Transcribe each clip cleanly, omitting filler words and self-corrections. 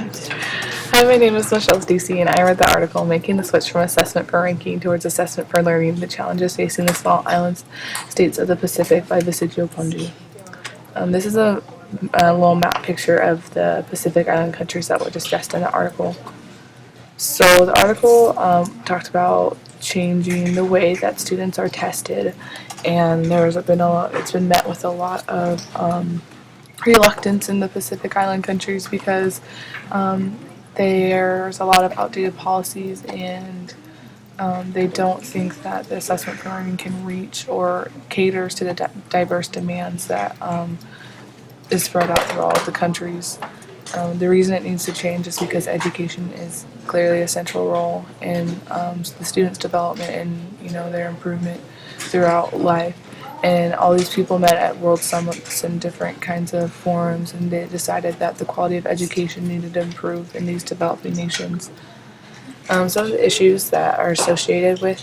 Hi, my name is Michelle Stacy, and I read the article Making the Switch from Assessment for Ranking Towards Assessment for Learning, the Challenges Facing the Small Island States of the Pacific by Visijio Ponji. This is a little map picture of the Pacific Island countries that were discussed in the article. So the article talked about changing the way that students are tested, and it's been met with a lot of reluctance in the Pacific Island countries because there's a lot of outdated policies, and they don't think that the assessment for learning can reach or caters to the diverse demands that is spread out through all of the countries. The reason it needs to change is because education is clearly a central role in the students' development and their improvement throughout life. And all these people met at world summits and different kinds of forums, and they decided that the quality of education needed to improve in these developing nations. Some of the issues that are associated with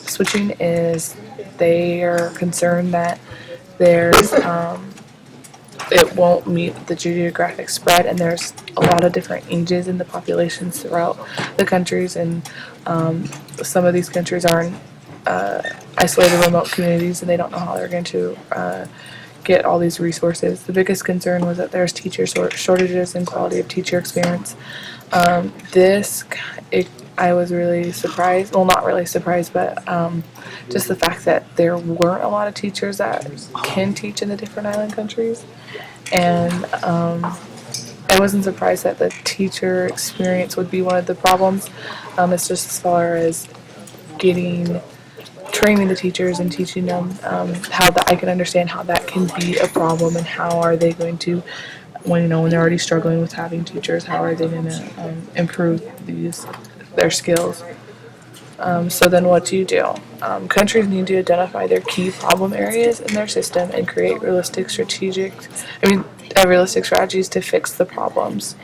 switching is they are concerned that there's it won't meet the geographic spread, and there's a lot of different ages in the populations throughout the countries, and some of these countries are in isolated remote communities, and they don't know how they're going to get all these resources. The biggest concern was that there's teacher shortages and quality of teacher experience. I was really surprised, well, not really surprised, but just the fact that there weren't a lot of teachers that can teach in the different island countries. And I wasn't surprised that the teacher experience would be one of the problems. It's just as far as training the teachers and teaching them how that I can understand how that can be a problem, and how are they going to, when they're already struggling with having teachers, how are they going to improve their skills. So then what do you do? Countries need to identify their key problem areas in their system and create realistic strategies to fix the problems.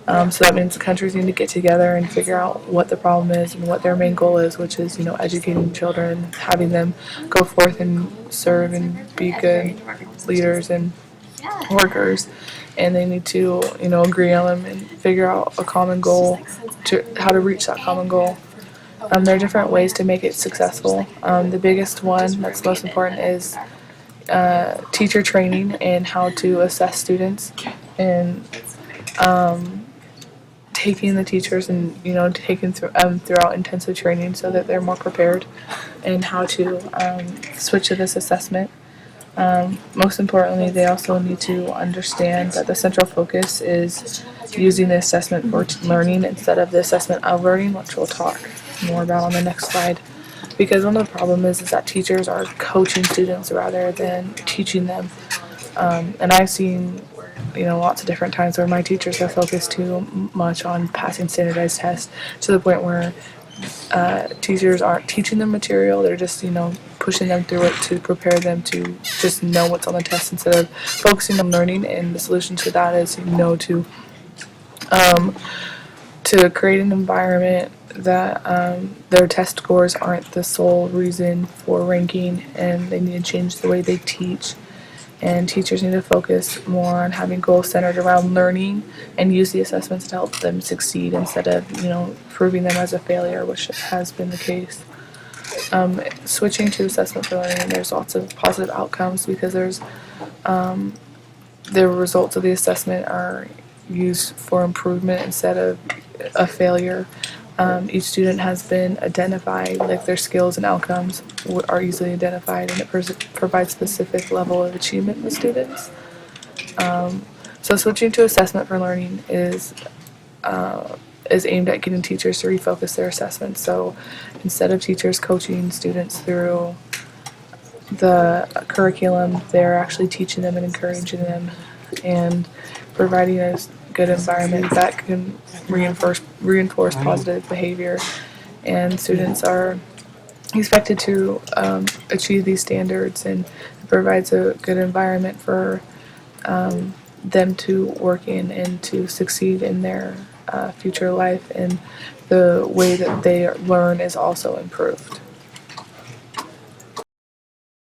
So that means the countries need to get together and figure out what the problem is and what their main goal is, which is, educating children, having them go forth and serve and be good leaders and workers. And they need to, agree on them and figure out a common goal, how to reach that common goal. There are different ways to make it successful. The biggest one that's most important is teacher training and how to assess students, and taking the teachers and taking throughout intensive training so that they're more prepared and how to switch to this assessment. Most importantly, they also need to understand that the central focus is using the assessment for learning instead of the assessment of learning, which we'll talk more about on the next slide. Because one of the problems is that teachers are coaching students rather than teaching them. And I've seen lots of different times where my teachers have focused too much on passing standardized tests to the point where teachers aren't teaching them material. They're just pushing them through it to prepare them to just know what's on the test instead of focusing on learning. And the solution to that is to create an environment that their test scores aren't the sole reason for ranking, and they need to change the way they teach. And teachers need to focus more on having goals centered around learning and use the assessments to help them succeed instead of, proving them as a failure, which has been the case. Switching to assessment for learning, there's lots of positive outcomes because the results of the assessment are used for improvement instead of a failure. Each student has been identified, like their skills and outcomes are easily identified, and it provides specific level of achievement with students. So switching to assessment for learning is aimed at getting teachers to refocus their assessments. So instead of teachers coaching students through the curriculum, they're actually teaching them and encouraging them and providing a good environment that can reinforce positive behavior. And students are expected to achieve these standards, and it provides a good environment for them to work in and to succeed in their future life, and the way that they learn is also improved.